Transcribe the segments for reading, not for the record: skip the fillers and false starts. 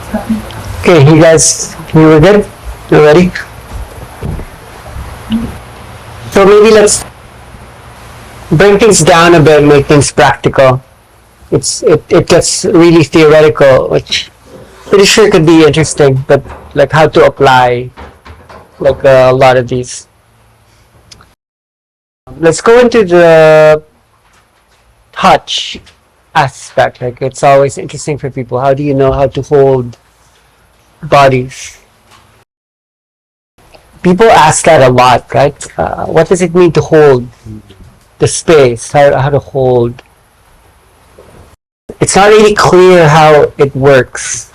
Okay, you guys, you were good? You ready? So maybe let's bring things down a bit, make things practical. It gets really theoretical, which pretty sure could be interesting, but like how to apply like a lot of these. Let's go into the touch aspect. Like it's always interesting for people. How do you know how to hold bodies? People ask that a lot, right? What does it mean to hold the space? How to hold? It's not really clear how it works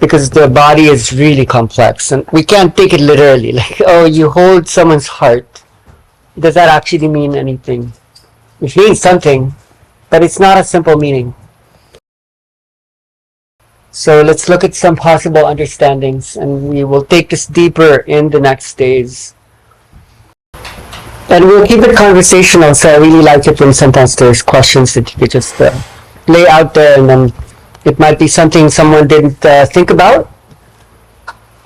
because the body is really complex and we can't take it literally. Like, oh, you hold someone's heart. Does that actually mean anything? It means something, but it's not a simple meaning. So let's look at some possible understandings and we will take this deeper in the next days. And we'll keep it conversational, so I really like it when sometimes there's questions that you could just lay out there and then it might be something someone didn't think about.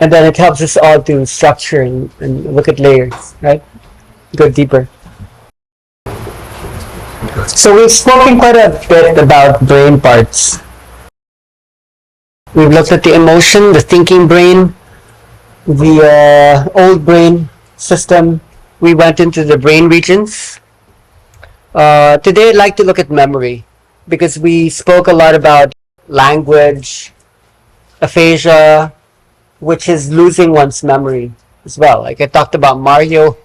And then it helps us all to structure and look at layers, right? Go deeper. So we've spoken quite a bit about brain parts. We've looked at the emotion, the thinking brain, the old brain system. We went into the brain regions. Today I'd like to look at memory because we spoke a lot about language, aphasia, which is losing one's memory as well. Like I talked about Mario.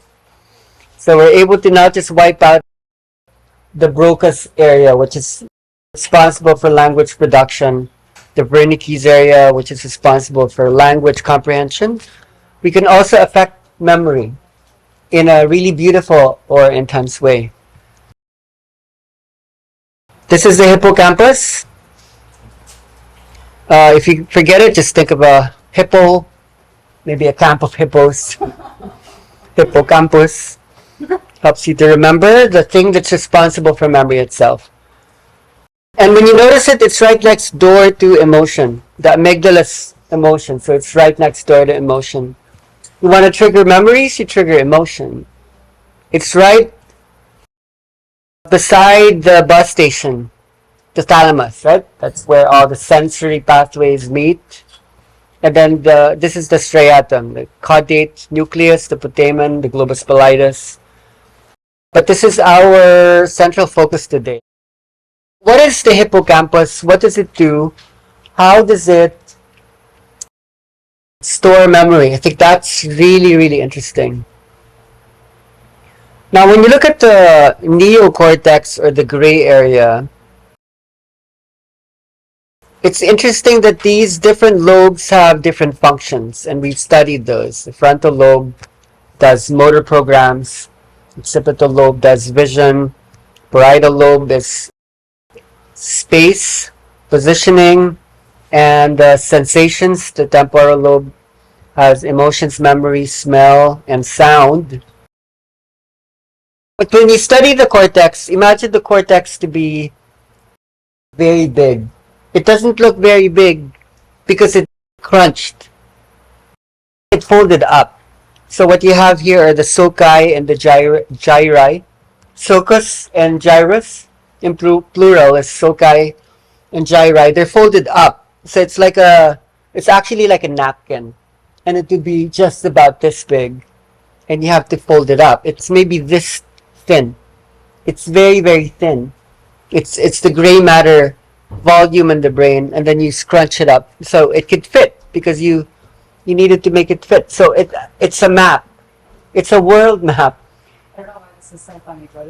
So we're able to not just wipe out the Broca's area, which is responsible for language production, the Wernicke's area, which is responsible for language comprehension. We can also affect memory in a really beautiful or intense way. This is the hippocampus. If you forget it, just think of a hippo, maybe a camp of hippos. Hippocampus helps you to remember the thing that's responsible for memory itself. And when you notice it, it's right next door to emotion, the amygdala's emotion. So it's right next door to emotion. You want to trigger memories, you trigger emotion. It's right beside the bus station, the thalamus, right? That's where all the sensory pathways meet. And then this is the striatum, the caudate nucleus, the putamen, the globus pallidus. But this is our central focus today. What is the hippocampus? What does it do? How does it store memory? I think that's really, really interesting. Now, when you look at the neocortex or the gray area, it's interesting that these different lobes have different functions, and we've studied those. The frontal lobe does motor programs, the occipital lobe does vision, parietal lobe is space, positioning, and sensations. The temporal lobe has emotions, memory, smell, and sound. But when you study the cortex, imagine the cortex to be very big. It doesn't look very big because it's crunched. It folded up. So what you have here are the sulci and the gyri. Sulcus and gyrus, in plural, is sulci and gyri. They're folded up. So it's actually like a napkin. And it would be just about this big. And you have to fold it up. It's maybe this thin. It's very, very thin. It's the gray matter volume in the brain, and then you scrunch it up so it could fit because you needed to make it fit. So it's a map. It's a world map. I don't know why this is so funny, but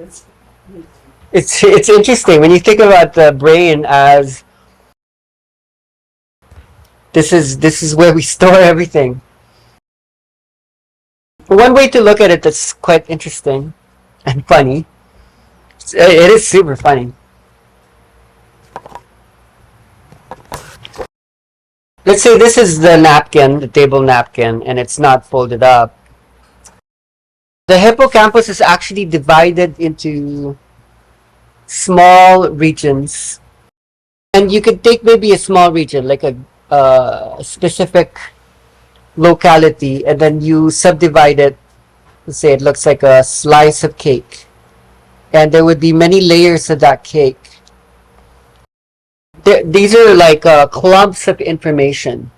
It's interesting when you think about the brain as this is where we store everything. One way to look at it that's quite interesting and funny. It is super funny. Let's say this is the napkin, the table napkin, and it's not folded up. The hippocampus is actually divided into small regions. And you could take maybe a small region, like a specific locality, and then you subdivide it. Let's say it looks like a slice of cake, and there would be many layers of that cake. These are like clumps of information.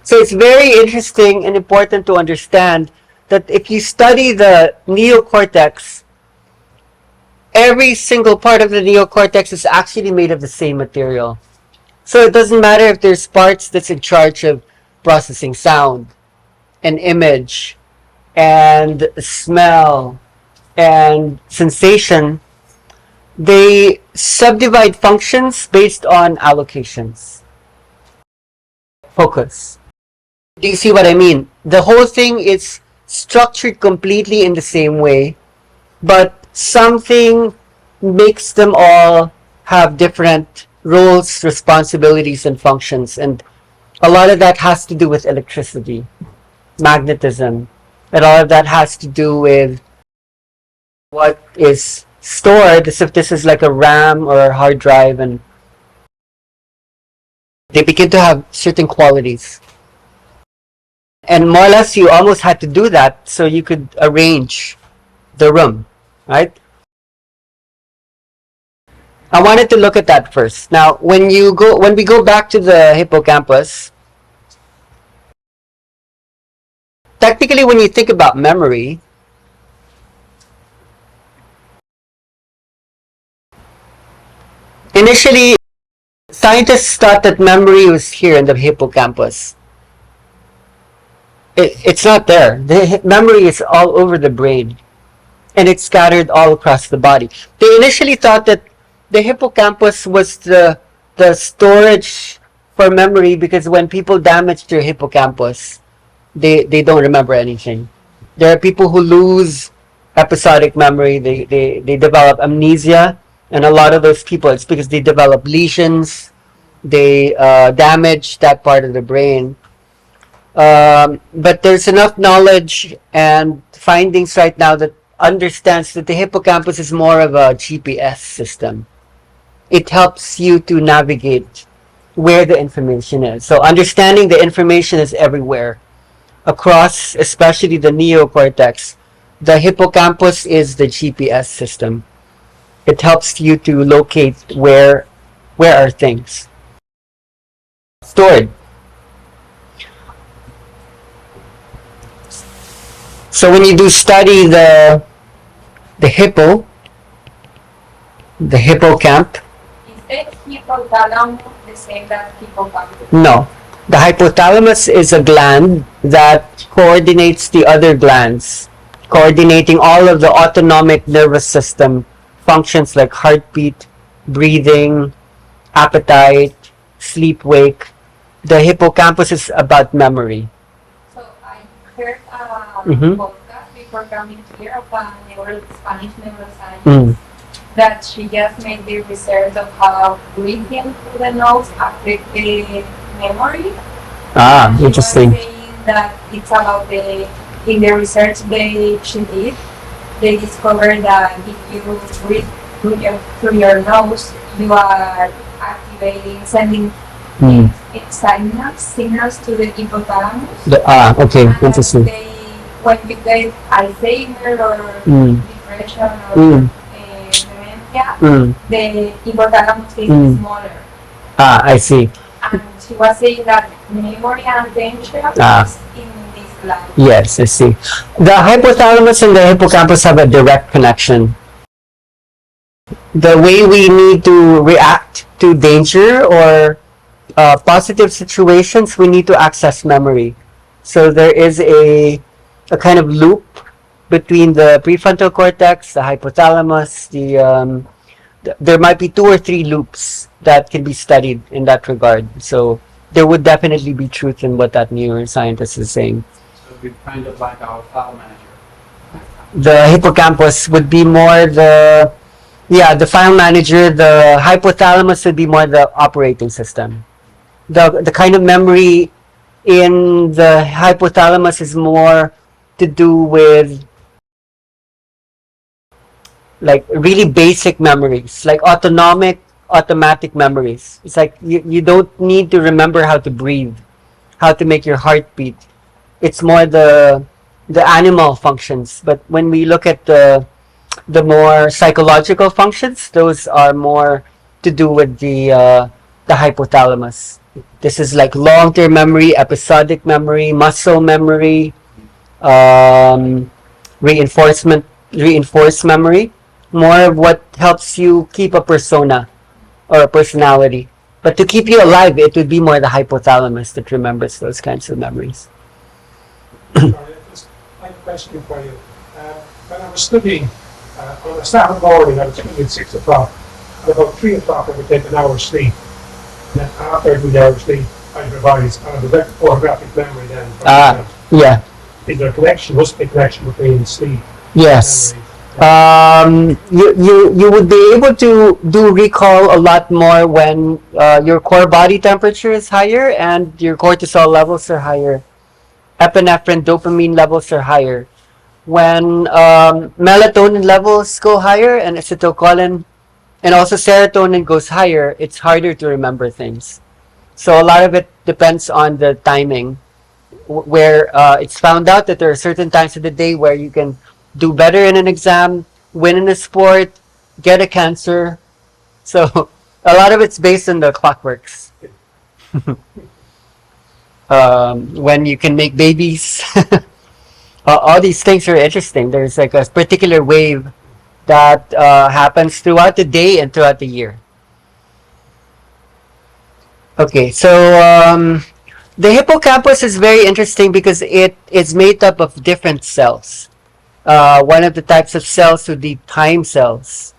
So it's very interesting and important to understand that if you study the neocortex, every single part of the neocortex is actually made of the same material. So it doesn't matter if there's parts that's in charge of processing sound and image and smell and sensation. They subdivide functions based on allocations. Focus. Do you see what I mean? The whole thing is structured completely in the same way, but something makes them all have different roles, responsibilities, and functions. And a lot of that has to do with electricity, magnetism, and all of that has to do with what is stored, as if this is like a RAM or a hard drive, and they begin to have certain qualities. And more or less, you almost had to do that so you could arrange the room, right? I wanted to look at that first. Now, when we go back to the hippocampus, technically, when you think about memory, initially, scientists thought that memory was here in the hippocampus. It's not there. The memory is all over the brain, and it's scattered all across the body. They initially thought that the hippocampus was the storage for memory, because when people damage their hippocampus, they don't remember anything. There are people who lose episodic memory. They develop amnesia, and a lot of those people, it's because they develop lesions. They damage that part of the brain. But there's enough knowledge and findings right now that understands that the hippocampus is more of a GPS system. It helps you to navigate where the information is. So understanding the information is everywhere across, especially the neocortex. The hippocampus is the GPS system. It helps you to locate where are things stored. So when you do study the hippocamp. Is the hypothalamus the same as hippocampus? No. The hypothalamus is a gland that coordinates the other glands, coordinating all of the autonomic nervous system functions like heartbeat, breathing, appetite, sleep wake. The hippocampus is about memory. So I heard a Mhm. podcast before coming here of a Spanish neuroscientist Mm. that she just made the research of how breathing through the nose affects the memory. Ah, She was interesting. saying that it's about in the research she did, they discovered that if you breathe through your nose, you are activating, sending Mm. signals to the hypothalamus. Okay, And interesting. when you get Alzheimer or Mm. depression or Mm. dementia, Mm. the hypothalamus is Mm. smaller. I see. And she was saying that memory and attention Ah. is in this gland. Yes, I see. The hypothalamus and the hippocampus have a direct connection. The way we need to react to danger or positive situations, we need to access memory. So there is a kind of loop between the prefrontal cortex, the hypothalamus, there might be 2 or 3 loops that can be studied in that regard. So there would definitely be truth in what that neuroscientist is saying. So we kind of like our file manager. The hippocampus would be more the file manager. The hypothalamus would be more the operating system. The kind of memory in the hypothalamus is more to do with like really basic memories, like automatic memories. It's like you don't need to remember how to breathe, how to make your heart beat. It's more the animal functions. But when we look at the more psychological functions, those are more to do with the hypothalamus. This is like long-term memory, episodic memory, muscle memory, um, reinforced memory. More of what helps you keep a persona or a personality. But to keep you alive, it would be more the hypothalamus that remembers those kinds of memories. Sorry, I have a question for you. When I was studying on a Saturday morning, I was studying at 6 o'clock. At about 3 o'clock, I would take an hour's sleep. And then after I do the hour's sleep, I'd revise. And I would get the photographic memory then. Yeah. Is there a connection? Must be a connection between sleep Yes. and memory? You would be able to do recall a lot more when your core body temperature is higher and your cortisol levels are higher. Epinephrine, dopamine levels are higher. When melatonin levels go higher and acetylcholine and also serotonin goes higher, it's harder to remember things. So a lot of it depends on the timing, where it's found out that there are certain times of the day where you can do better in an exam, win in a sport, get a cancer. So a lot of it's based on the clockworks. When you can make babies. All these things are interesting. There's like a particular wave that happens throughout the day and throughout the year. Okay, so the hippocampus is very interesting because it is made up of different cells. One of the types of cells would be time cells.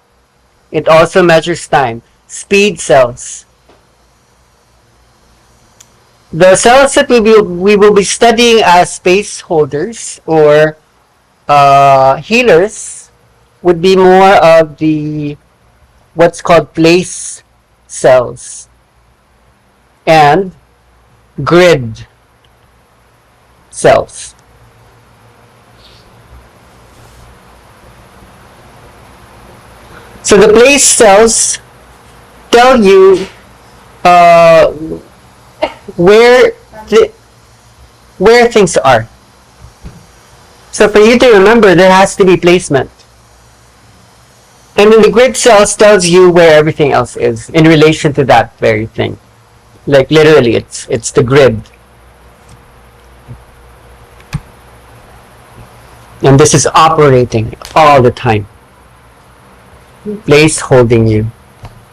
It also measures time. Speed cells. The cells that we will be studying as space holders or healers would be more of the what's called place cells and grid cells. So the place cells tell you where things are. So for you to remember, there has to be placement. And then the grid cells tells you where everything else is in relation to that very thing. Like literally, it's the grid. And this is operating all the time. Place holding you.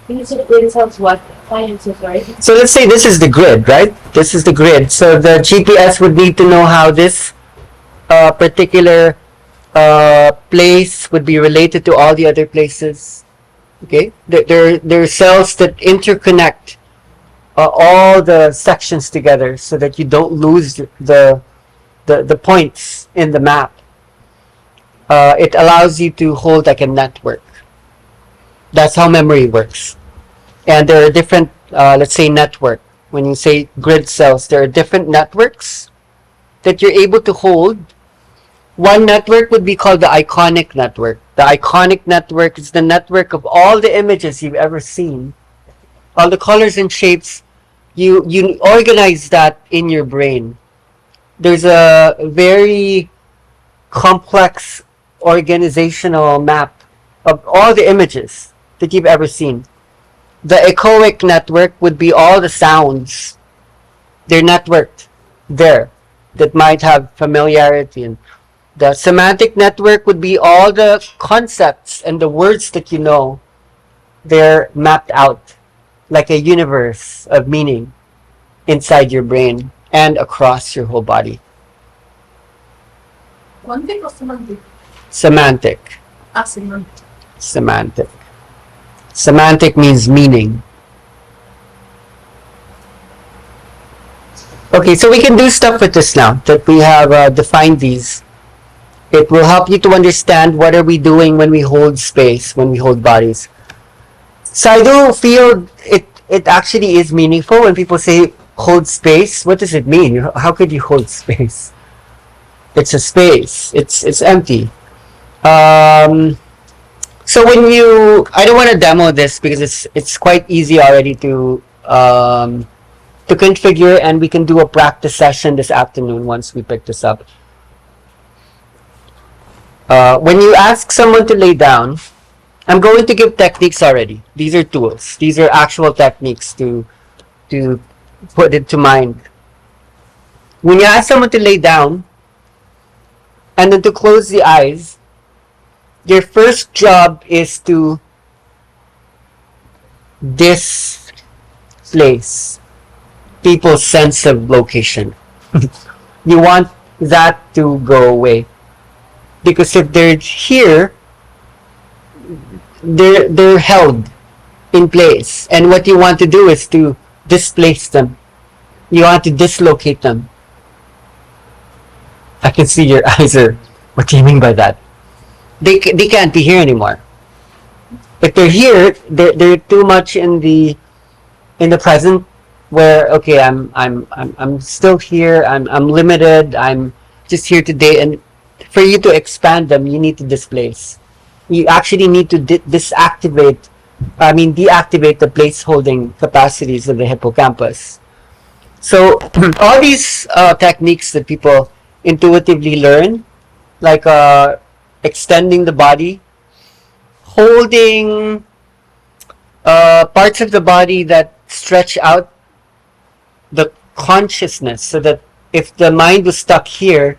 Grid cells what? Sciences, right? So let's say this is the grid, right? This is the grid. So the GPS would need to know how this particular place would be related to all the other places. Okay? There are cells that interconnect all the sections together so that you don't lose the points in the map. It allows you to hold like a network. That's how memory works. And there are different, let's say, network. When you say grid cells, there are different networks that you're able to hold. One network would be called the iconic network. The iconic network is the network of all the images you've ever seen. All the colors and shapes, you organize that in your brain. There's a very complex organizational map of all the images that you've ever seen. The echoic network would be all the sounds. They're networked there that might have familiarity. And the semantic network would be all the concepts and the words that you know. They're mapped out like a universe of meaning inside your brain and across your whole body. Quantic or semantic? Semantic. Semantic. Semantic. Semantic means meaning. Okay, so we can do stuff with this now that we have defined these. It will help you to understand what are we doing when we hold space, when we hold bodies. So I do feel it actually is meaningful when people say hold space. What does it mean? How could you hold space? It's a space. It's empty. So when you, I don't want to demo this because it's quite easy already to configure, and we can do a practice session this afternoon once we pick this up. When you ask someone to lay down, I'm going to give techniques already. These are tools. These are actual techniques to put it to mind. When you ask someone to lay down and then to close the eyes, your first job is to displace people's sense of location. You want that to go away. Because if they're here, they're held in place. And what you want to do is to displace them. You want to dislocate them. I can see your eyes are, what do you mean by that? They can't be here anymore. If they're here, they're too much in the present, where okay, I'm still here, I'm limited, I'm just here today, and for you to expand them, you need to displace. You actually need to deactivate the place holding capacities of the hippocampus. So all these techniques that people intuitively learn, like extending the body, holding parts of the body that stretch out the consciousness, so that if the mind was stuck here,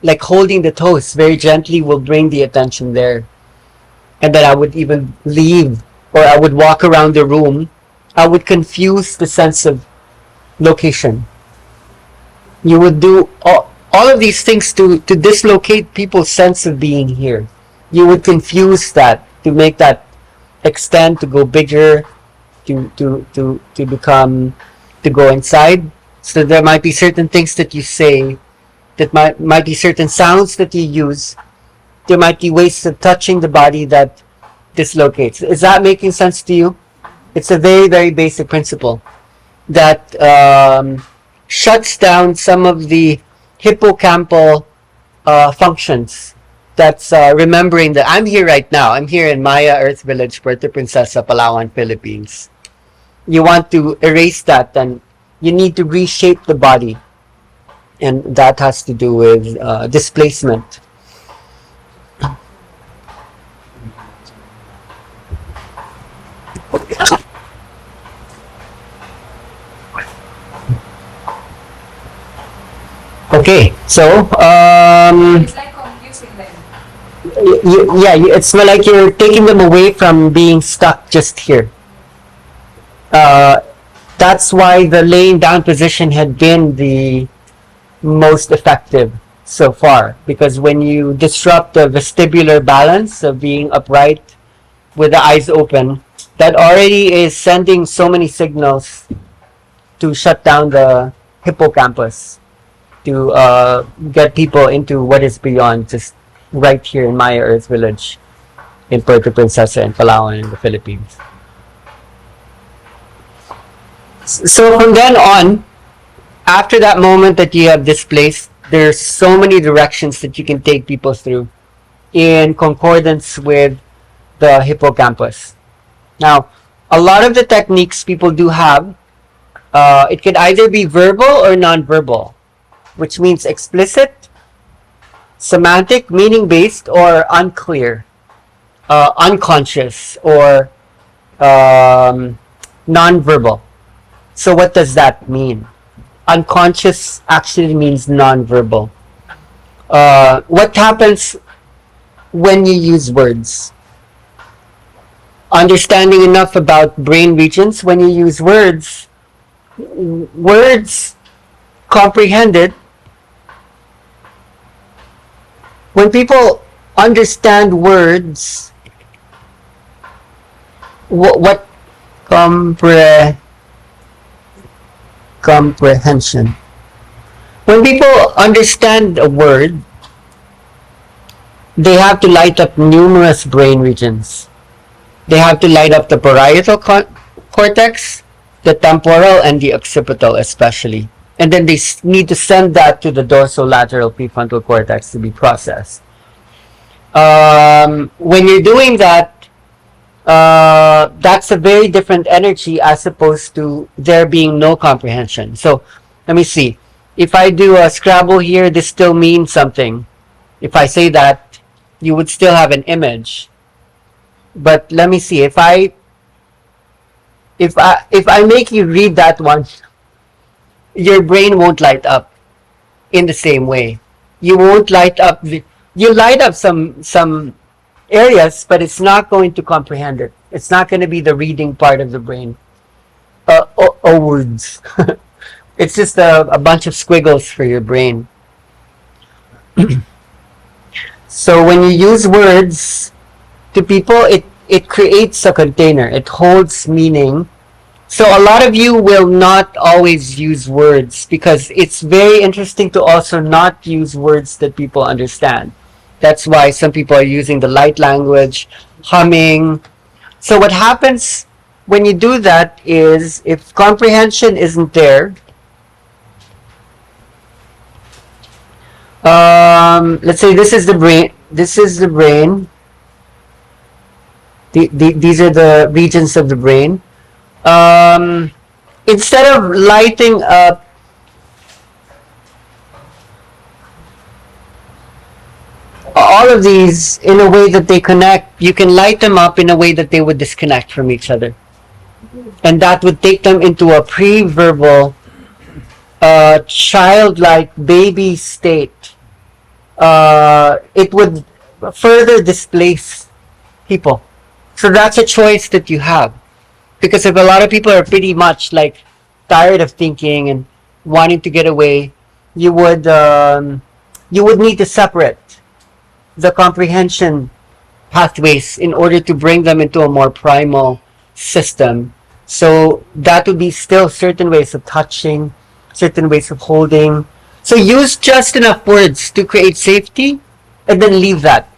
like holding the toes very gently will bring the attention there. And then I would even leave, or I would walk around the room. I would confuse the sense of location. You would do all of these things to dislocate people's sense of being here. You would confuse that, to make that extend, to go bigger, to become, to go inside. So there might be certain things that you say, that might be certain sounds that you use. There might be ways of touching the body that dislocates. Is that making sense to you? It's a very, very basic principle that shuts down some of the hippocampal functions. That's remembering that I'm here right now. I'm here in Maya Earth Village, Puerto Princesa, Palawan, Philippines. You want to erase that, then you need to reshape the body. And that has to do with displacement. Okay, so It's like confusing them. it's like you're taking them away from being stuck just here. That's why the laying down position had been the most effective so far, because when you disrupt the vestibular balance of being upright with the eyes open, that already is sending so many signals to shut down the hippocampus, to get people into what is beyond just right here in Maya Earth Village in Puerto Princesa and Palawan in the Philippines. So from then on, after that moment that you have displaced, there's so many directions that you can take people through in concordance with the hippocampus. Now, a lot of the techniques people do have, it could either be verbal or non-verbal, which means explicit, semantic, meaning-based, or unclear, unconscious, or non-verbal. So what does that mean? Unconscious actually means non-verbal. What happens when you use words? Understanding enough about brain regions, when you use words comprehended. When people understand words, what comprehension. When people understand a word, they have to light up numerous brain regions. They have to light up the parietal cortex, the temporal, and the occipital especially. And then they need to send that to the dorsolateral prefrontal cortex to be processed. When you're doing that, that's a very different energy as opposed to there being no comprehension. So let me see. If I do a Scrabble here, this still means something. If I say that, you would still have an image. But let me see. If I make you read that one, your brain won't light up in the same way. You won't light up you light up some areas, but it's not going to comprehend it. It's not going to be the reading part of the brain. Words. It's just a bunch of squiggles for your brain. So when you use words to people, it creates a container. It holds meaning. So a lot of you will not always use words because it's very interesting to also not use words that people understand. That's why some people are using the light language, humming. So what happens when you do that is if comprehension isn't there, let's say this is the brain. This is the brain. These are the regions of the brain. Instead of lighting up all of these in a way that they connect, you can light them up in a way that they would disconnect from each other. And that would take them into a pre-verbal, childlike baby state. It would further displace people. So that's a choice that you have. Because if a lot of people are pretty much like tired of thinking and wanting to get away, you would need to separate the comprehension pathways in order to bring them into a more primal system. So that would be still certain ways of touching, certain ways of holding. So use just enough words to create safety and then leave that.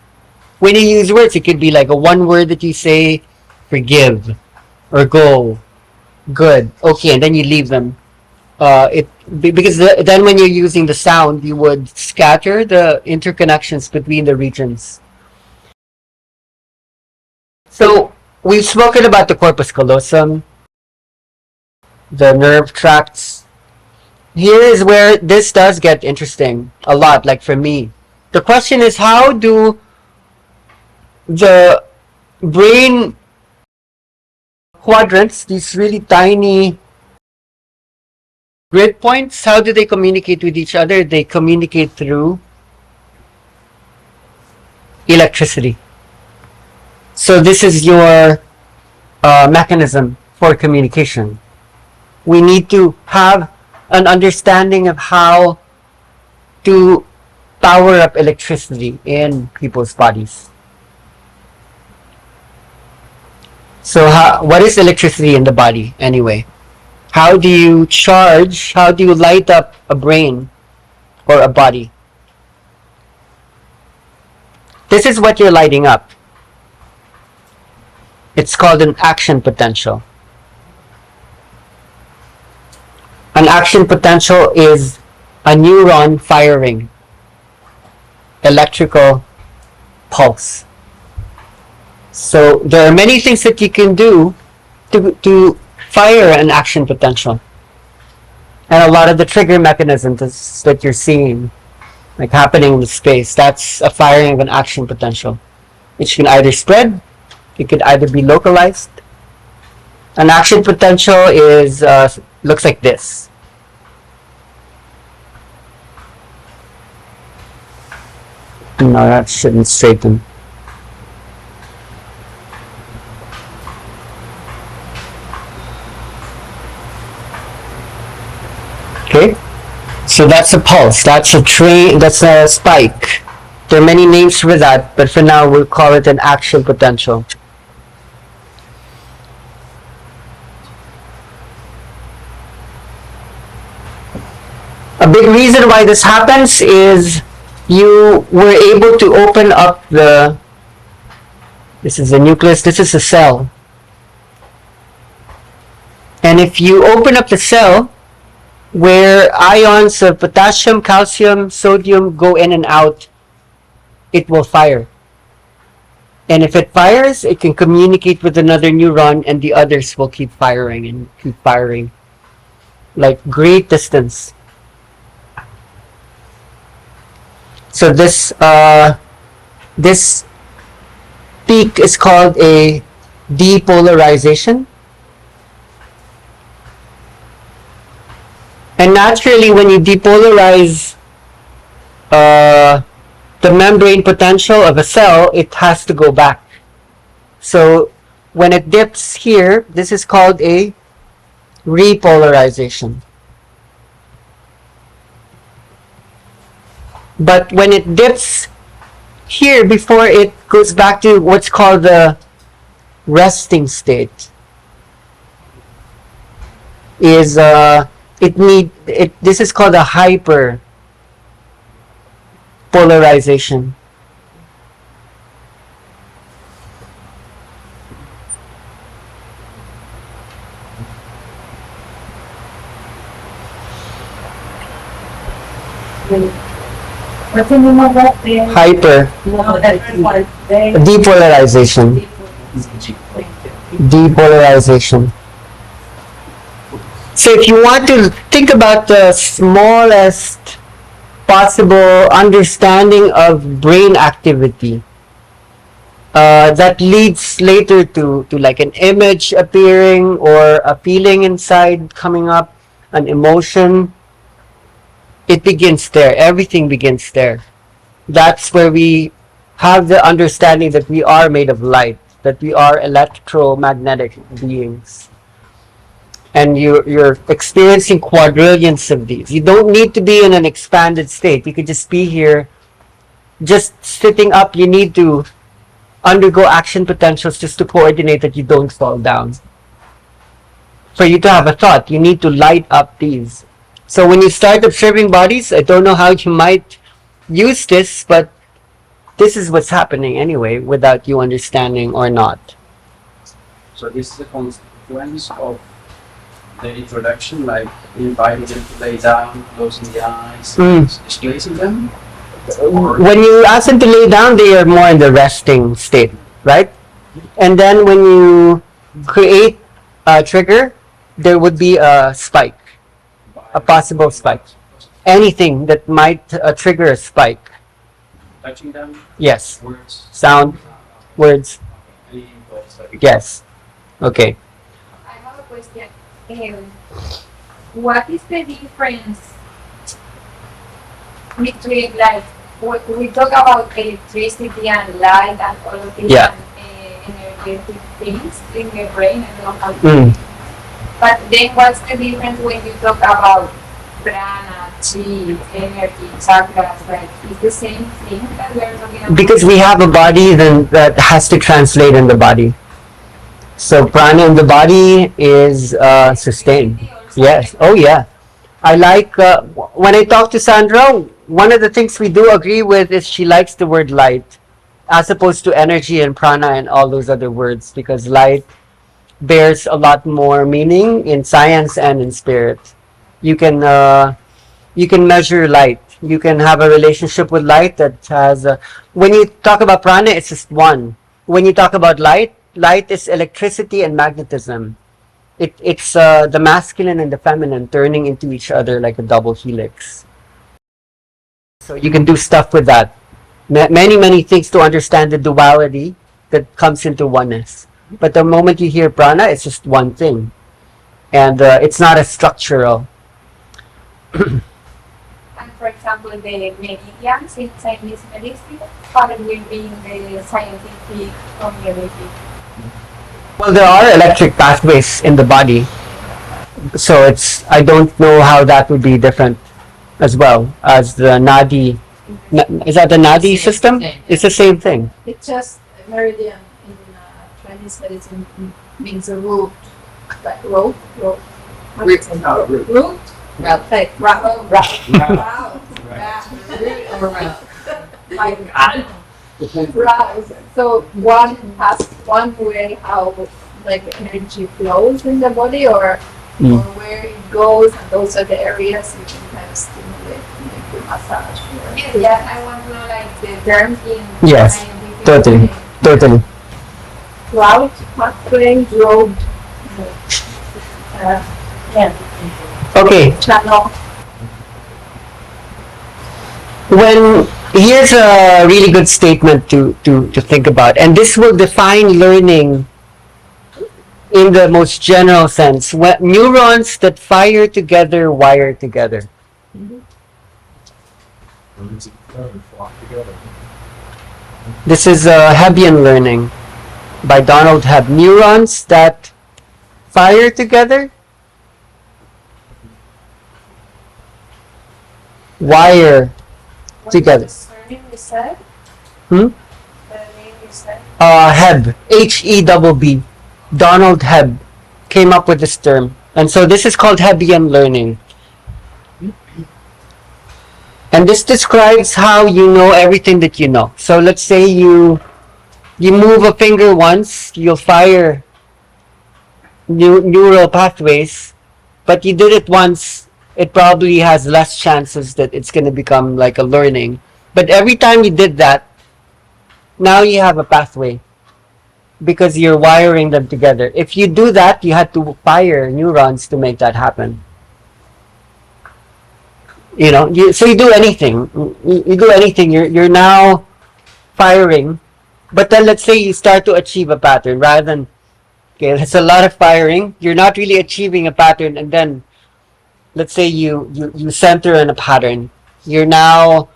When you use words, it could be like a one word that you say, forgive, or go, good, okay, and then you leave them. Because then when you're using the sound, you would scatter the interconnections between the regions. So we've spoken about the corpus callosum, the nerve tracts. Here is where this does get interesting a lot, like for me. The question is, how do the brain quadrants, these really tiny grid points, how do they communicate with each other? They communicate through electricity. So this is your mechanism for communication. We need to have an understanding of how to power up electricity in people's bodies. So what is electricity in the body anyway? How do you charge, how do you light up a brain or a body? This is what you're lighting up. It's called an action potential. An action potential is a neuron firing electrical pulse. So there are many things that you can do to fire an action potential. And a lot of the trigger mechanisms that you're seeing like happening in the space, that's a firing of an action potential. Which can either spread, it could either be localized. An action potential is looks like this. No, that shouldn't straighten. Okay, so that's a pulse, that's a train, that's a spike. There are many names for that, but for now we'll call it an action potential. A big reason why this happens is you were able to open up this is the nucleus, this is a cell. And if you open up the cell, where ions of potassium, calcium, sodium go in and out, it will fire. And if it fires, it can communicate with another neuron, and the others will keep firing and keep firing, like great distance. So this peak is called a depolarization. And naturally, when you depolarize the membrane potential of a cell, it has to go back. So when it dips here, this is called a repolarization. But when it dips here before it goes back to what's called the resting state, is this is called a hyper polarization. What's the name of that? Hyper No, that's what they. depolarization. Depolarization. So if you want to think about the smallest possible understanding of brain activity, that leads later to like an image appearing or a feeling inside coming up, an emotion, it begins there. Everything begins there. That's where we have the understanding that we are made of light, that we are electromagnetic beings. And you're experiencing quadrillions of these. You don't need to be in an expanded state. You could just be here, just sitting up. You need to undergo action potentials just to coordinate that you don't fall down. For you to have a thought, you need to light up these. So when you start observing bodies, I don't know how you might use this, but this is what's happening anyway, without you understanding or not. So this is a consequence of the introduction, like inviting them to lay down, closing the eyes, displacing them? When you ask them to lay down, they are more in the resting state, right? And then when you create a trigger, there would be a spike, a possible spike. Anything that might trigger a spike. Touching them? Yes. Words? Sound, words. Any thoughts? Yes. Okay. I have a question. What is the difference between, like, we talk about electricity and light and all of these energetic things in the brain? I don't know how to But then what's the difference when you talk about prana, chi, energy, chakras? Like, is the same thing that we are talking about? Because we have a body then that has to translate in the body. So prana in the body is sustained. Yes. Oh yeah. I like when I talk to Sandra. One of the things we do agree with is she likes the word light, as opposed to energy and prana and all those other words, because light bears a lot more meaning in science and in spirit. You can measure light. You can have a relationship with light that has. When you talk about prana, it's just one. When you talk about light, light is electricity and magnetism. It's the masculine and the feminine turning into each other like a double helix. So you can do stuff with that. Many things to understand the duality that comes into oneness. But the moment you hear prana, it's just one thing. And it's not as structural. And for example, the meridians in Chinese medicine, how it will be in the scientific community? Well, there are electric pathways in the body. So I don't know how that would be different as well as the nadi. Is that the nadi system? It's the same thing. It's just meridian in Chinese medicine means a root, like root. Root. Root? Like route. Route. So one has one way how like energy flows in the body, or where it goes, and those are the areas you can kind of stimulate, like the massage. Yeah, I want to know like the terms in Yes, scientific totally. way. Totally. route, pathway, road, Okay. channel. Here's a really good statement to think about, and this will define learning in the most general sense. When neurons that fire together wire together. This is Hebbian learning by Donald Hebb. Neurons that fire together wire together. Surname you said? Hmm? The name you said? Hebb, Hebb, Donald Hebb came up with this term. And so this is called Hebbian learning. And this describes how you know everything that you know. So let's say you move a finger once, you'll fire neural pathways, but you did it once, it probably has less chances that it's going to become like a learning. But every time you did that, now you have a pathway because you're wiring them together. If you do that, you had to fire neurons to make that happen. You know, so you do anything. You do anything. You're now firing, but then let's say you start to achieve a pattern rather than, okay, that's a lot of firing. You're not really achieving a pattern, and then let's say you center in a pattern. You're now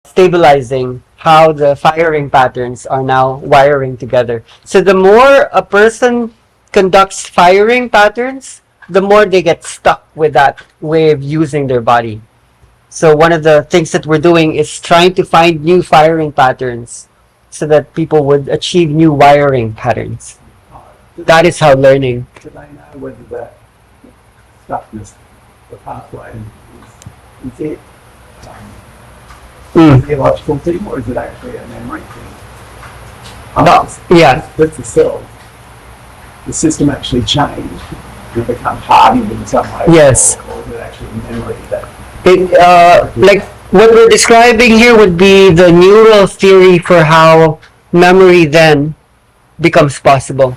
stabilizing how the firing patterns are now wiring together. So the more a person conducts firing patterns, the more they get stuck with that way of using their body. So one of the things that we're doing is trying to find new firing patterns so that people would achieve new wiring patterns. That is how learning. Do they know whether that stuckness, the pathway, is it a theological thing or is it actually a memory thing? Yeah. With the cell, the system actually changed and become hardened in some way. Yes. Or is it actually memory that? Like what we're describing here would be the neural theory for how memory then becomes possible.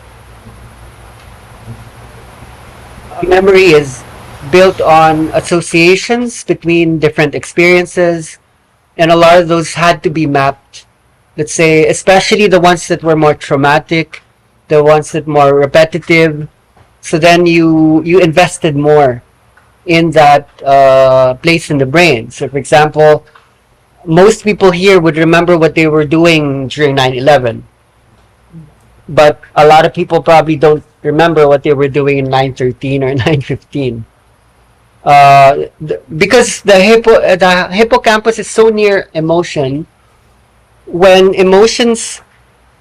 Memory is built on associations between different experiences, and a lot of those had to be mapped. Let's say, especially the ones that were more traumatic, the ones that more repetitive. So then you invested more in that place in the brain. So for example, most people here would remember what they were doing during 9/11. But a lot of people probably don't remember what they were doing in 9/13 or 9/15. Because the hippocampus is so near emotion, when emotions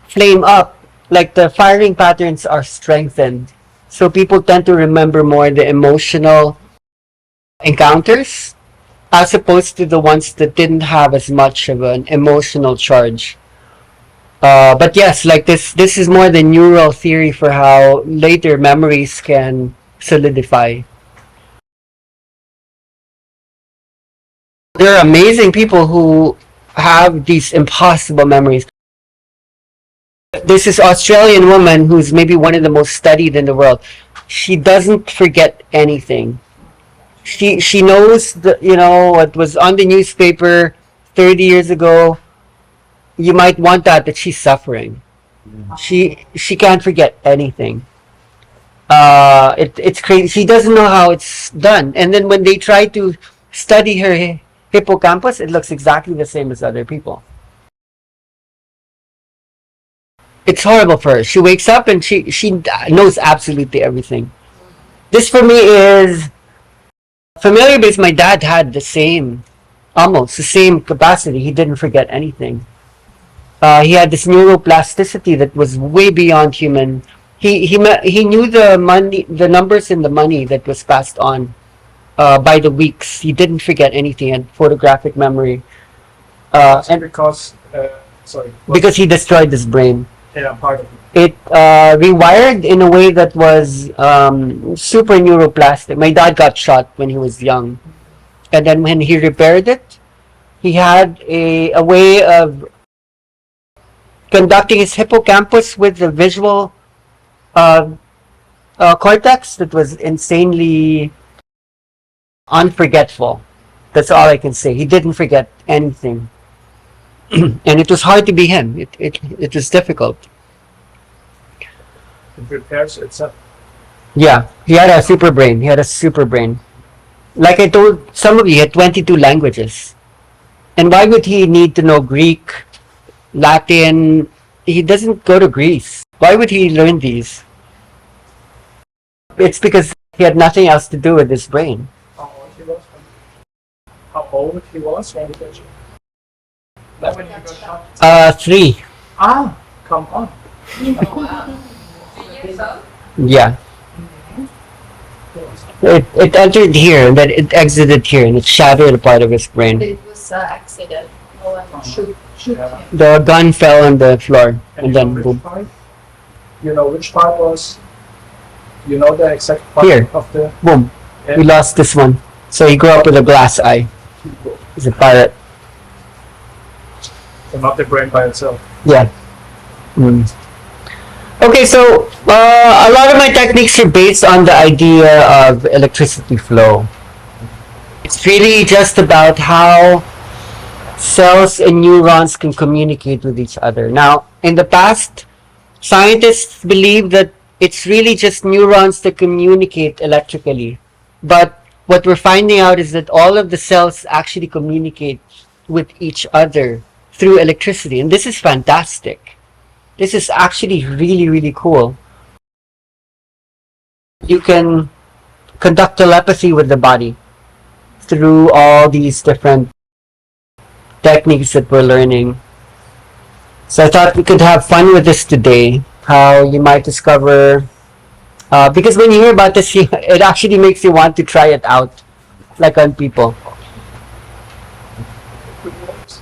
flame up, like the firing patterns are strengthened. So people tend to remember more the emotional encounters as opposed to the ones that didn't have as much of an emotional charge. But yes, like this is more the neural theory for how later memories can solidify. There are amazing people who have these impossible memories. This is Australian woman who's maybe one of the most studied in the world. She doesn't forget anything. She knows what was on the newspaper 30 years ago. You might want that she's suffering. She can't forget anything. It's crazy. She doesn't know how it's done. And then when they try to study her hippocampus, it looks exactly the same as other people. It's horrible for her. She wakes up and she knows absolutely everything. This for me is familiar because my dad had almost the same capacity. He didn't forget anything. He had this neuroplasticity that was way beyond human. He knew the numbers in the money that was passed on by the weeks. He didn't forget anything, and photographic memory. And because he destroyed his brain. Yeah, part of It rewired in a way that was super neuroplastic. My dad got shot when he was young, and then when he repaired it, he had a way of conducting his hippocampus with the visual cortex that was insanely unforgetful. That's all I can say. He didn't forget anything. And it was hard to be him. It was difficult. It repairs itself. Yeah, he had a super brain. He had a super brain. Like I told some of you, he had 22 languages. And why would he need to know Greek, Latin? He doesn't go to Greece. Why would he learn these? It's because he had nothing else to do with his brain. How old he was when he got shot? Like when he got shot? 3. Ah, come on. Oh, wow. 3 years old? Yeah. It entered here and then it exited here and it shattered a part of his brain. It was an accident. No one shoot him. The gun fell on the floor and then which boom. part? You know which part was? You know the exact part Here. of the. Boom. Yeah. We lost this one. So he grew up with a glass eye. He's a pirate. So not the brain by itself. Yeah. Okay, so a lot of my techniques are based on the idea of electricity flow. It's really just about how cells and neurons can communicate with each other. Now, in the past, scientists believe that it's really just neurons that communicate electrically. But what we're finding out is that all of the cells actually communicate with each other through electricity. And this is fantastic. This is actually really, really cool. You can conduct telepathy with the body through all these different techniques that we're learning. So I thought we could have fun with this today. How you might discover, because when you hear about this, it actually makes you want to try it out, like on people.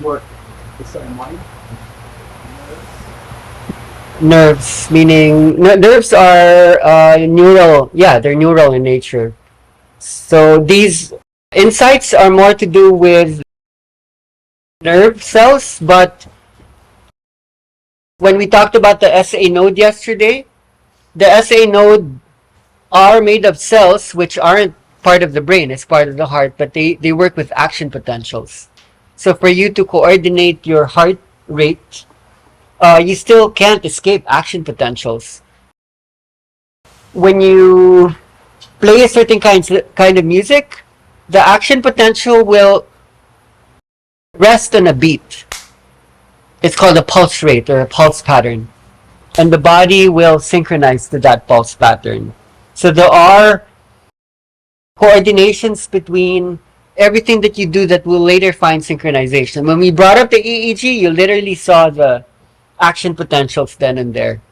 Work the same way. Nerves, meaning nerves are neural. Yeah, they're neural in nature. So these insights are more to do with nerve cells, but when we talked about the SA node yesterday, the SA node are made of cells which aren't part of the brain, it's part of the heart, but they work with action potentials. So for you to coordinate your heart rate, you still can't escape action potentials. When you play a certain kind of music, the action potential will rest on a beat. It's called a pulse rate or a pulse pattern. And the body will synchronize to that pulse pattern. So there are coordinations between everything that you do that will later find synchronization. When we brought up the EEG, you literally saw the action potentials then and there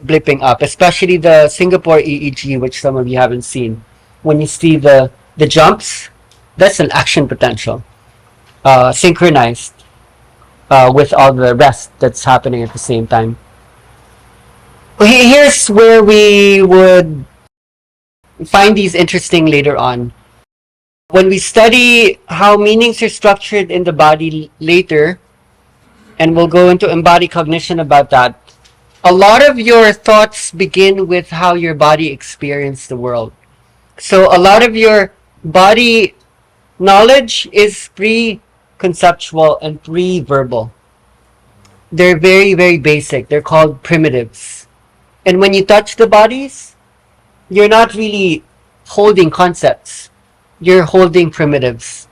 blipping up, especially the Singapore EEG, which some of you haven't seen. When you see the jumps, that's an action potential, synchronized with all the rest that's happening at the same time. Here's where we would find these interesting later on. When we study how meanings are structured in the body later, and we'll go into embodied cognition about that, a lot of your thoughts begin with how your body experienced the world. So a lot of your body knowledge is pre-conceptual and pre-verbal. They're very, very basic. They're called primitives. And when you touch the bodies, you're not really holding concepts. You're holding primitives.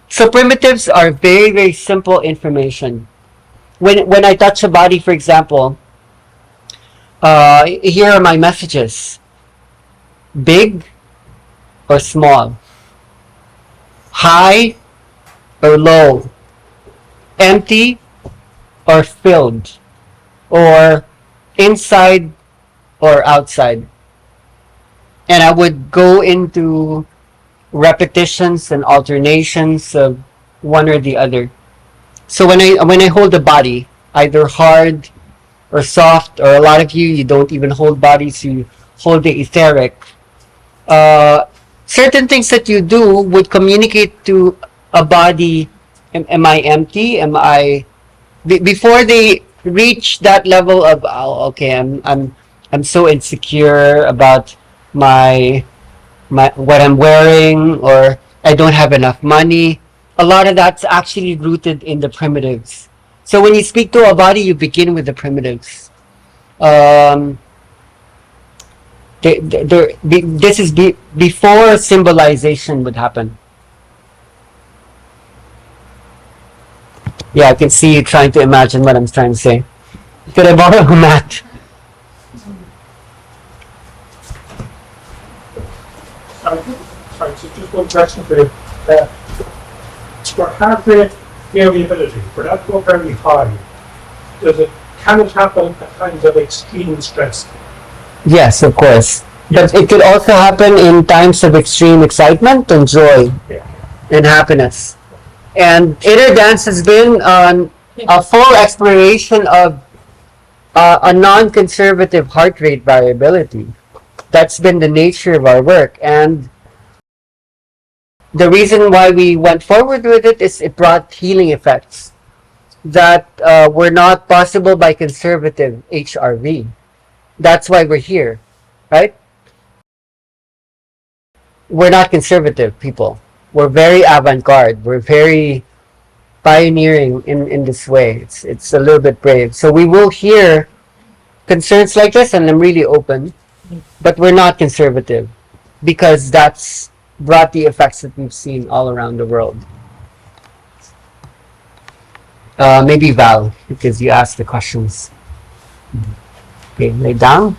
So primitives are very, very simple information. When I touch a body, for example, here are my messages. Big or small. High or low. Empty or filled. Or inside or outside. And I would go into repetitions and alternations of one or the other. So when I hold a body, either hard or soft, or a lot of you don't even hold bodies, you hold the etheric. Certain things that you do would communicate to a body. Am I empty? Am I before they reach that level of, oh, okay, I'm so insecure about my what I'm wearing, or I don't have enough money. A lot of that's actually rooted in the primitives. So when you speak to a body, you begin with the primitives. Um, this is before symbolization would happen. Yeah, I can see you trying to imagine what I'm trying to say. Could I borrow a mat? Sorry, so just one question for you. For heart rate variability, for that to go very high, can it happen at times of extreme stress? Yes, of course. But it could also happen in times of extreme excitement and joy and happiness. And inner dance has been a full exploration of a non-conservative heart rate variability. That's been the nature of our work. And the reason why we went forward with it is it brought healing effects that were not possible by conservative HRV. That's why we're here, right? We're not conservative people. We're very avant-garde. We're very pioneering in this way. It's a little bit brave. So we will hear concerns like this, and I'm really open. But we're not conservative because that's brought the effects that we've seen all around the world. Maybe Val, because you asked the questions. Okay, lay down.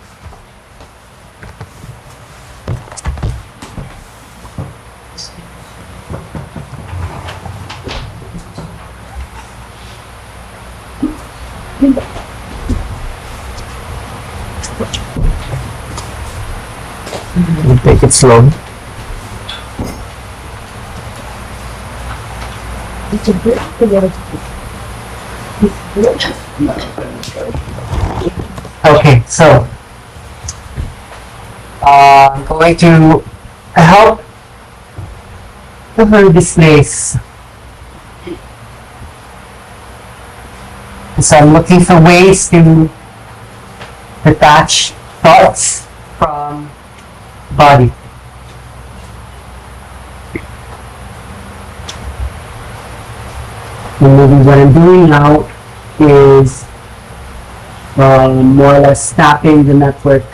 Take it slow. Okay, so I'm going to help cover this place. So I'm looking for ways to detach thoughts from body. And maybe what I'm doing now is more or less tapping the network.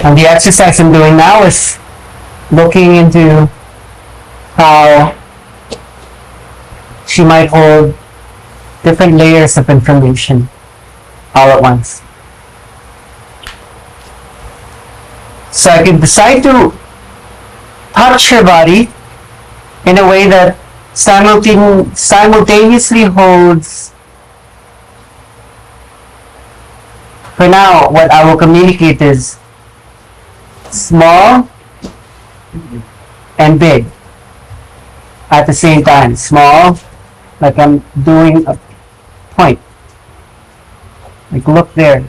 And the exercise I'm doing now is looking into how she might hold different layers of information all at once. So I can decide to touch her body in a way that simultaneously holds. For now, what I will communicate is small and big at the same time. Small, like I'm doing a point. Like, look there.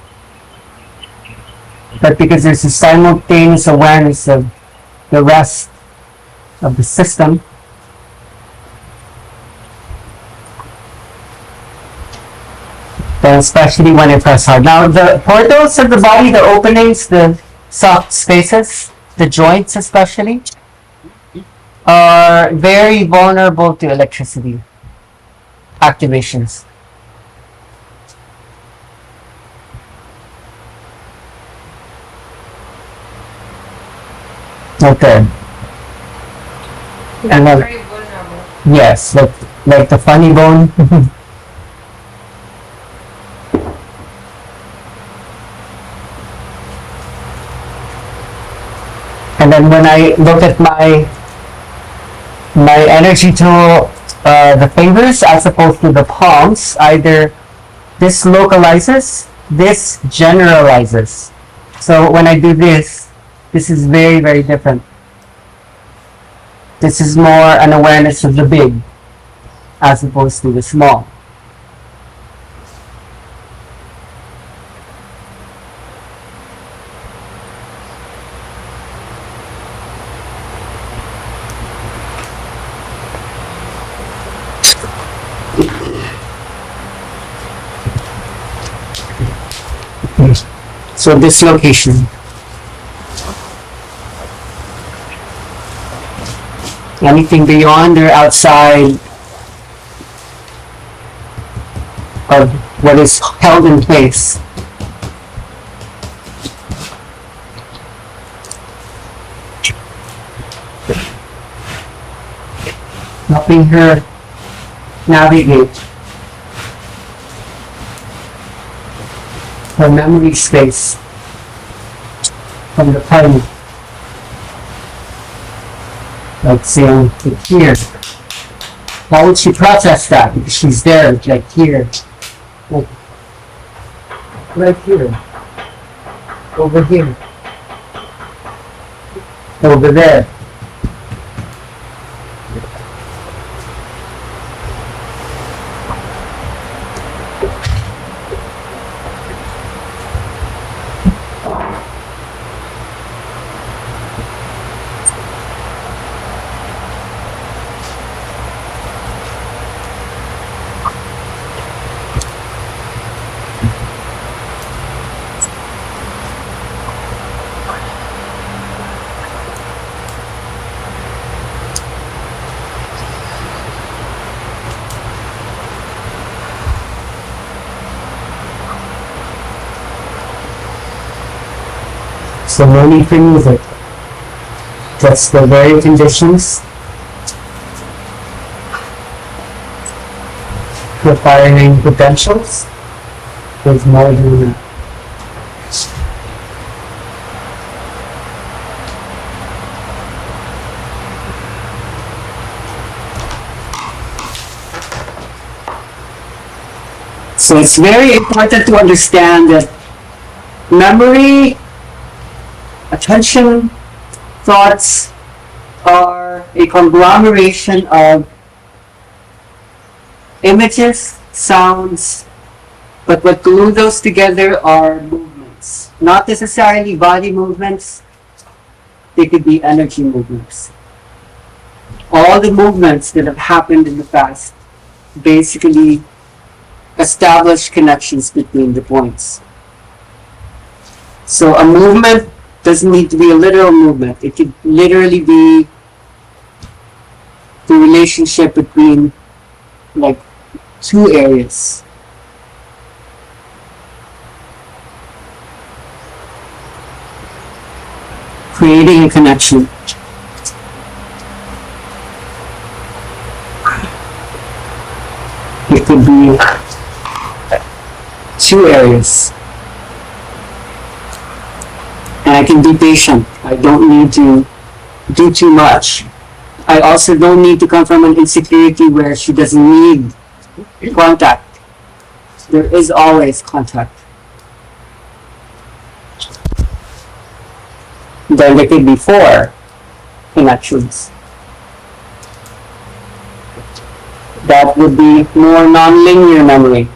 But because there's a simultaneous awareness of the rest of the system, then especially when I press hard. Now, the portals of the body, the openings, the soft spaces, the joints especially, are very vulnerable to electricity activations. Okay. And then, Very vulnerable. yes, like the funny bone. And then when I look at my energy to the fingers as opposed to the palms, either this localizes, this generalizes. So when I do this is very, very different. This is more an awareness of the big as opposed to the small. So this location. Anything beyond or outside of what is held in place. Helping her navigate her memory space from the party. Like saying, it's here. How would she process that? Because she's there, like here. Like, right here. Over here. Over there. So no need for music. Just the very conditions for firing potentials. There's more than that. So it's very important to understand that memory, attention, thoughts are a conglomeration of images, sounds, but what glue those together are movements. Not necessarily body movements, they could be energy movements. All the movements that have happened in the past basically establish connections between the points. So a movement doesn't need to be a literal movement. It could literally be the relationship between like two areas. Creating a connection. It could be two areas. And I can be patient. I don't need to do too much. I also don't need to come from an insecurity where she doesn't need contact. There is always contact. Then there could be 4 connections. That would be more non-linear memory.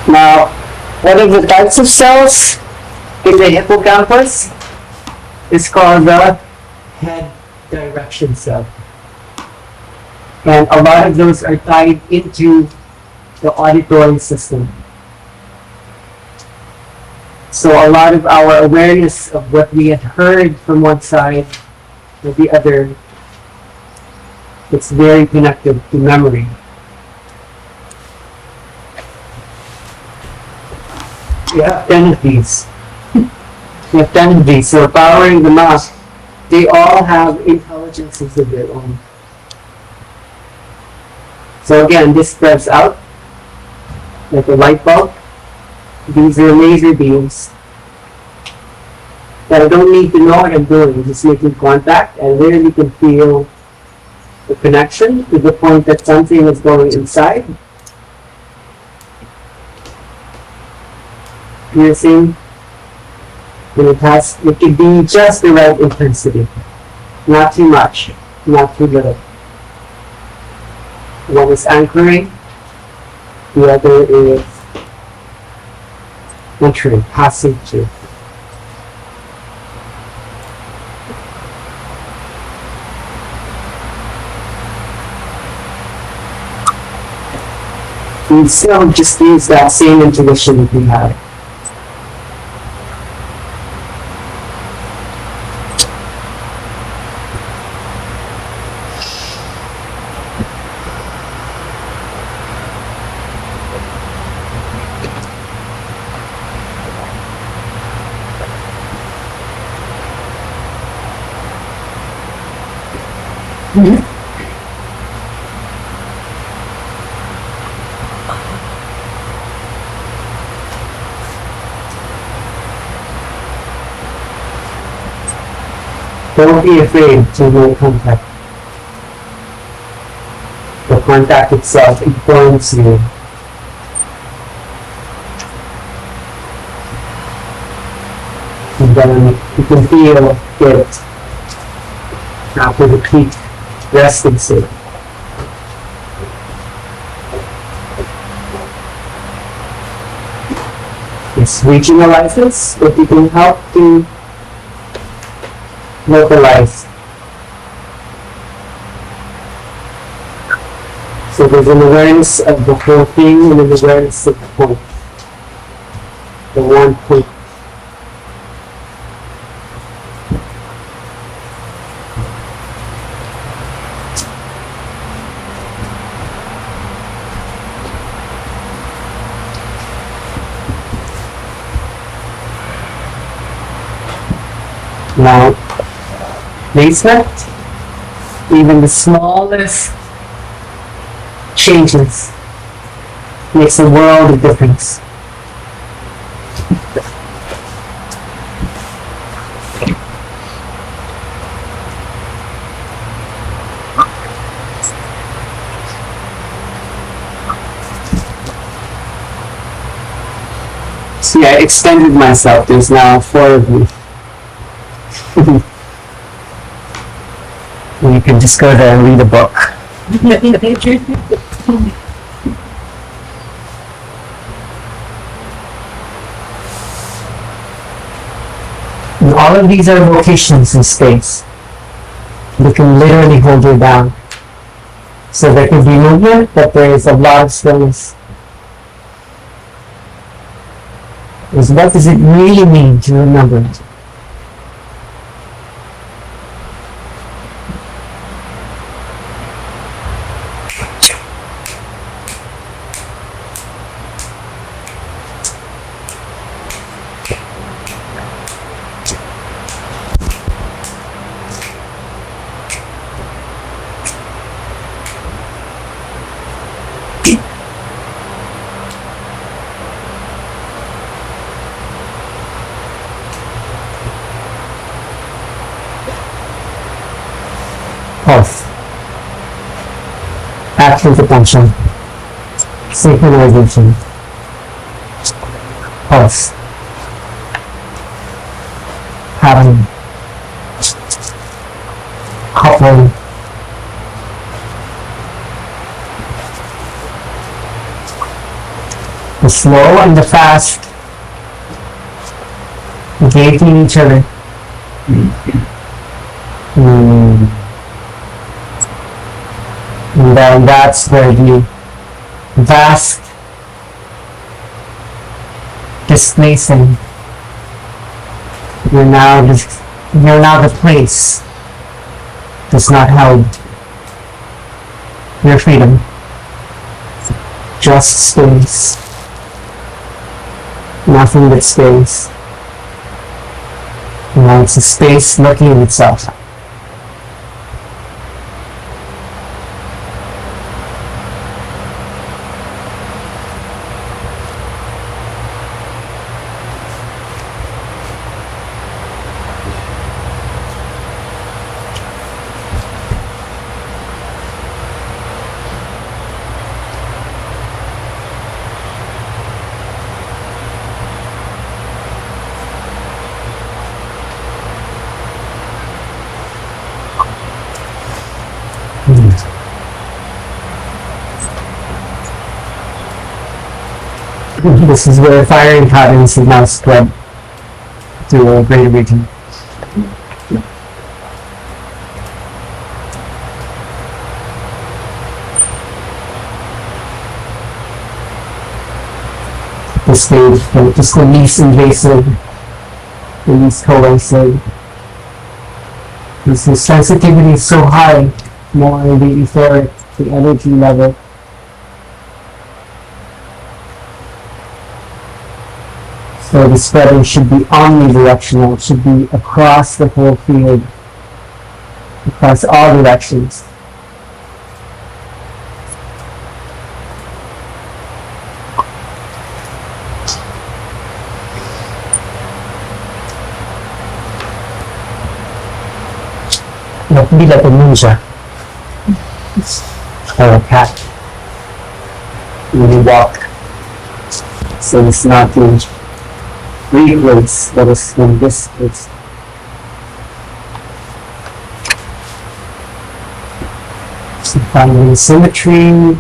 Now, one of the types of cells in the hippocampus is called the head direction cell. And a lot of those are tied into the auditory system. So a lot of our awareness of what we had heard from one side or the other, it's very connected to memory. We have 10 of these. We have 10 of these. So powering them up, they all have intelligences of their own. So again, this spreads out like a light bulb. These are laser beams that I don't need to know what I'm doing. I'm just making contact, and there you can feel the connection to the point that something is going inside. Piercing. And it can be just the right intensity. Not too much, not too little. One is anchoring, the other is entering, passing through. And still just use that same intuition that we had. Don't be afraid to make contact. The contact itself informs you. And then you can feel it after the peak resting state. It's regionalizes, but you can help to localize. So there's an awareness of the whole thing and an awareness of the point. The one point. Now, placement, even the smallest changes makes a world of difference. See, I extended myself. There's now 4 of you. You can just go there and read a book. And all of these are locations in space. They can literally hold you down. So there can be movement, but there is a lot of stillness. Is what does it really mean to remember it? Pulse, active attention, synchronization, pulse, pattern, coupling, the slow and the fast engaging each other. And then that's where the vast displacing. You're now the place does not hold your freedom. Just space. Nothing but space. It's a space looking at itself. This is where firing patterns have now spread to a greater region. This stage, just the least invasive, the least coercive. The sensitivity is so high, more the etheric, the energy level. So the spreading should be omnidirectional, it should be across the whole field, across all directions. You have to be like a ninja or a cat when you walk. So it's not the reflex, but it's from this place. So finding symmetry.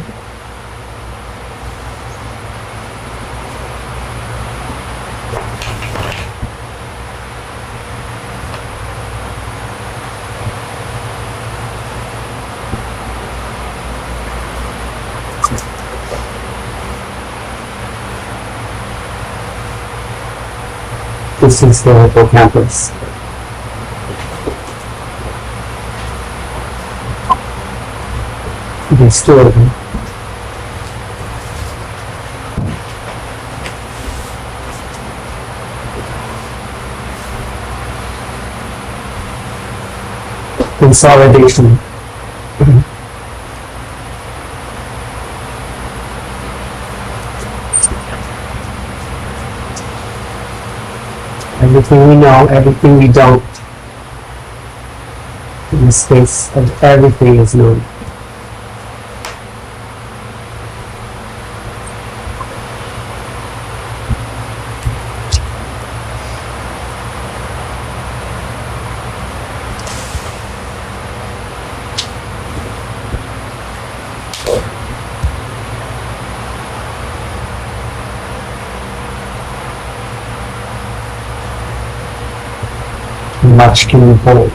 This is the hippocampus. There's two of them. Consolidation. Everything we know, everything we don't. In the space of everything is known. Much can we hold?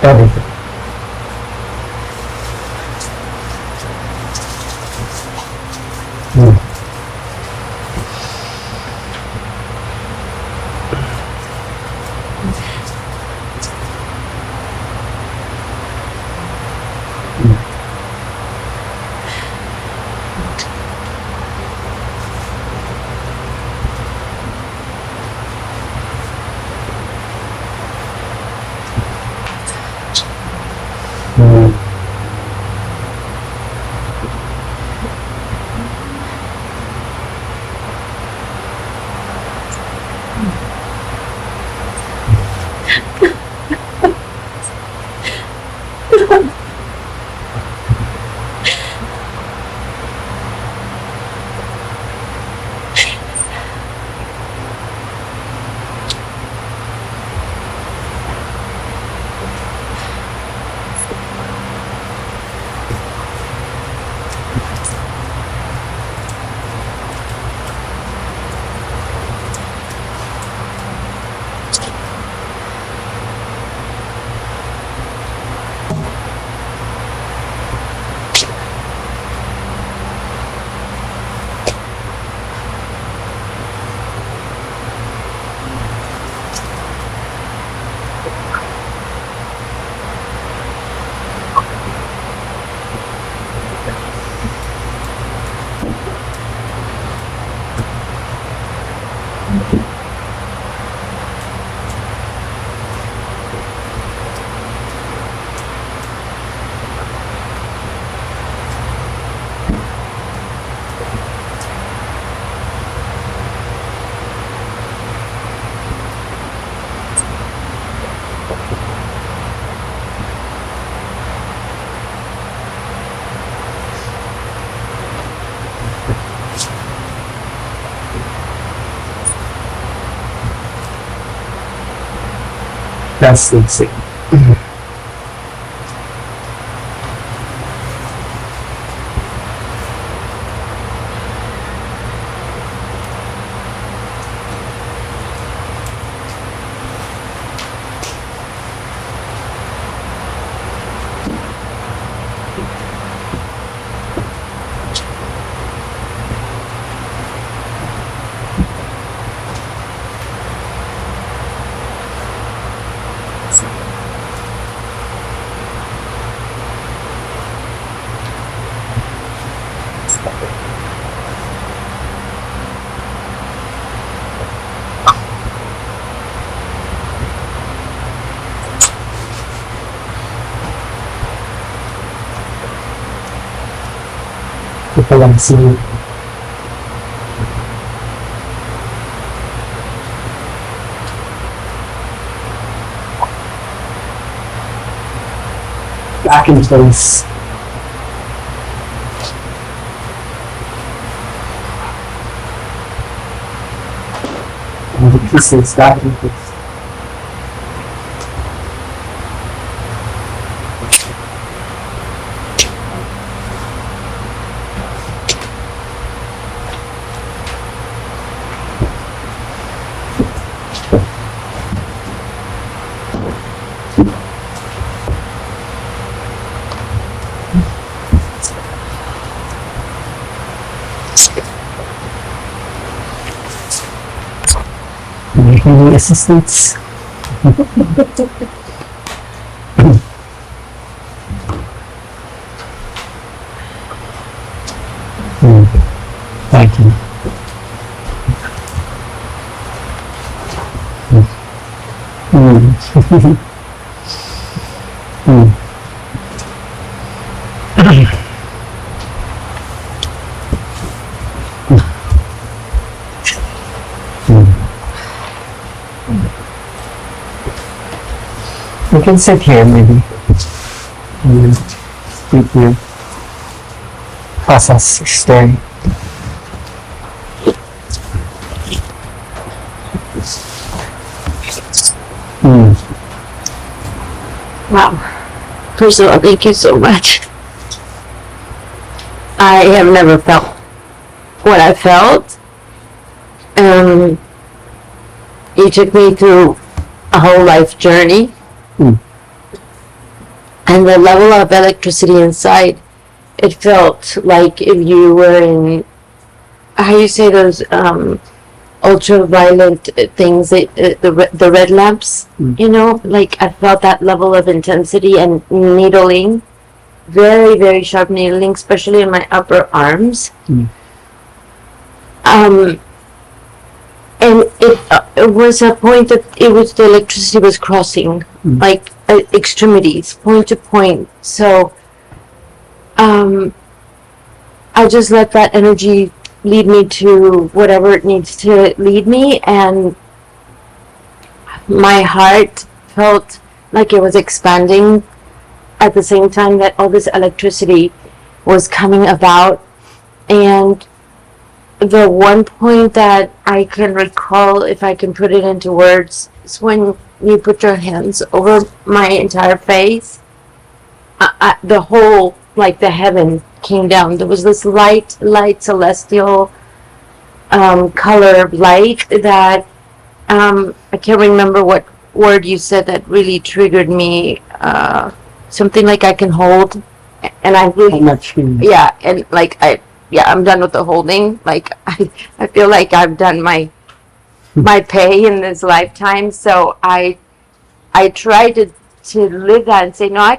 Everything. That's the thing. Ito lang si back in place. And the pieces back in place. Any assistance? Thank you. We can sit here maybe. And sleep here. Process stay. Wow. First of all, thank you so much. I have never felt what I felt. You took me through a whole life journey. And the level of electricity inside, it felt like if you were in, how you say those ultraviolet things, the red lamps, you know, like I felt that level of intensity and needling, very, very sharp needling, especially in my upper arms. And it was a point that the electricity was crossing, like extremities, point to point. So I just let that energy lead me to whatever it needs to lead me, and my heart felt like it was expanding at the same time that all this electricity was coming about. And the one point that I can recall, if I can put it into words, is when you put your hands over my entire face. The whole, like the heaven came down. There was this light celestial color light that I can't remember what word you said that really triggered me. Something like I can hold, and I really, yeah, and like I'm done with the holding. Like I feel like I've done my pay in this lifetime. So I tried to live that and say, no,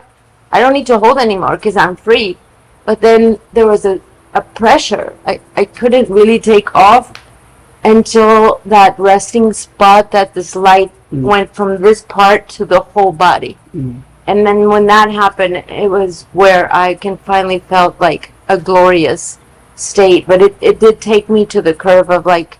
I don't need to hold anymore because I'm free. But then there was a pressure. I couldn't really take off until that resting spot that this light went from this part to the whole body. And then when that happened, it was where I can finally felt like a glorious state. But it did take me to the curve of like,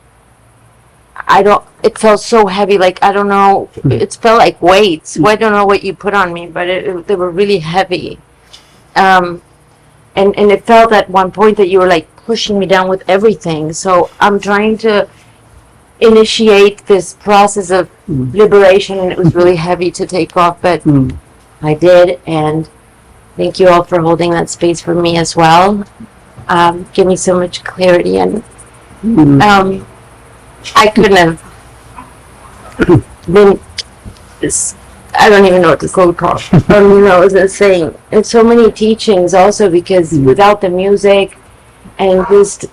it felt so heavy, like I don't know, it felt like weights. Well, I don't know what you put on me, but they were really heavy. And it felt at one point that you were like pushing me down with everything. So I'm trying to initiate this process of liberation, and it was really heavy to take off, but I did, and thank you all for holding that space for me as well. Give me so much clarity, and I couldn't have been this. I don't even know what this quote called. I was insane. And so many teachings also, because without the music and just,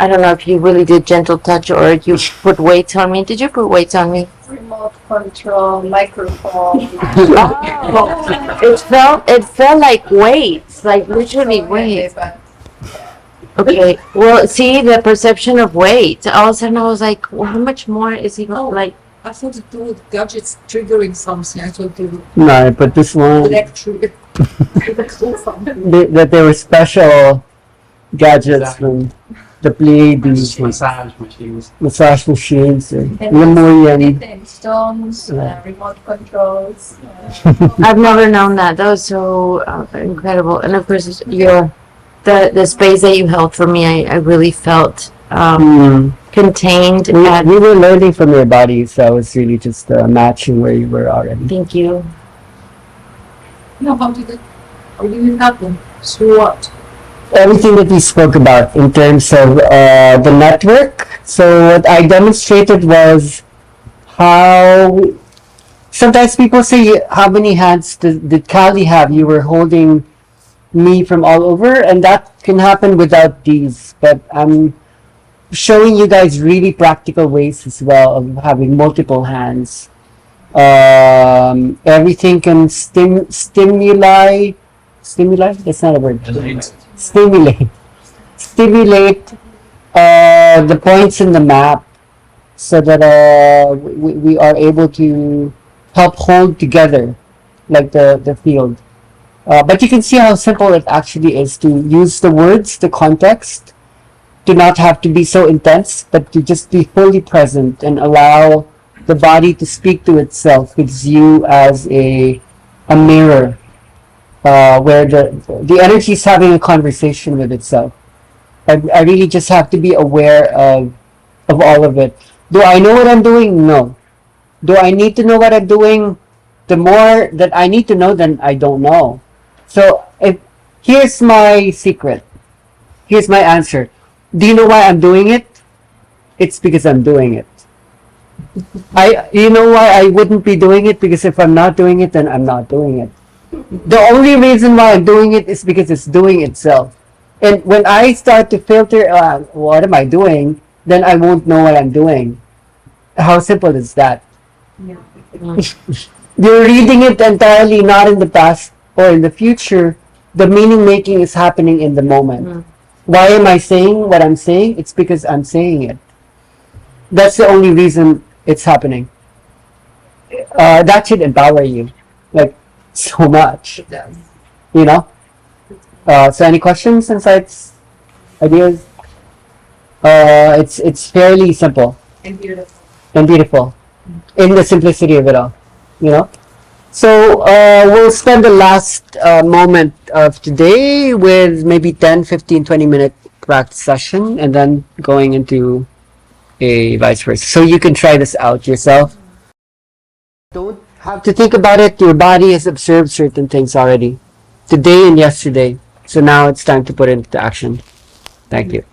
I don't know if you really did gentle touch or you put weights on me. Did you put weights on me? Remote control, microphone. It felt like weights, like literally weights. But Okay, well, see the perception of weight. All of a sudden, I was like, well, how much more is he like? I thought to do with gadgets triggering something. I thought to No, but this one, electric something. that there were special gadgets from the Pleiades, Massage machines. massage machines, and Lemurian. knitting stones, remote controls. I've never known that. That was so incredible. And of course, the space that you held for me, I really felt contained. And We were learning from your body, so I was really just matching where you were already. thank you. No, how did it happen? Through what? Everything that we spoke about in terms of the network. So what I demonstrated was how sometimes people say, how many hands did Kali have? You were holding me from all over, and that can happen without these. But I'm showing you guys really practical ways as well of having multiple hands. Everything can stimuli. That's not a word. Stimulate the points in the map so that we are able to help hold together like the field. But you can see how simple it actually is to use the words, the context, to not have to be so intense, but to just be fully present and allow the body to speak to itself with you as a mirror. Where the energy is having a conversation with itself. I really just have to be aware of all of it. Do I know what I'm doing? No. Do I need to know what I'm doing? The more that I need to know, then I don't know. So here's my secret. Here's my answer. Do you know why I'm doing it? It's because I'm doing it. You know why I wouldn't be doing it? Because if I'm not doing it, then I'm not doing it. The only reason why I'm doing it is because it's doing itself. And when I start to filter, what am I doing? Then I won't know what I'm doing. How simple is that? You're reading it entirely not in the past or in the future. The meaning making is happening in the moment. Why am I saying what I'm saying? It's because I'm saying it. That's the only reason it's happening. That should empower you. Like, so much, you know. So any questions, insights, ideas? It's fairly simple And beautiful. and beautiful in the simplicity of it all, you know. So we'll spend the last moment of today with maybe 10, 15, 20-minute practice session, and then going into a vice versa. So you can try this out yourself. Don't have to think about it. Your body has observed certain things already, today and yesterday. So now it's time to put it into action. Thank you.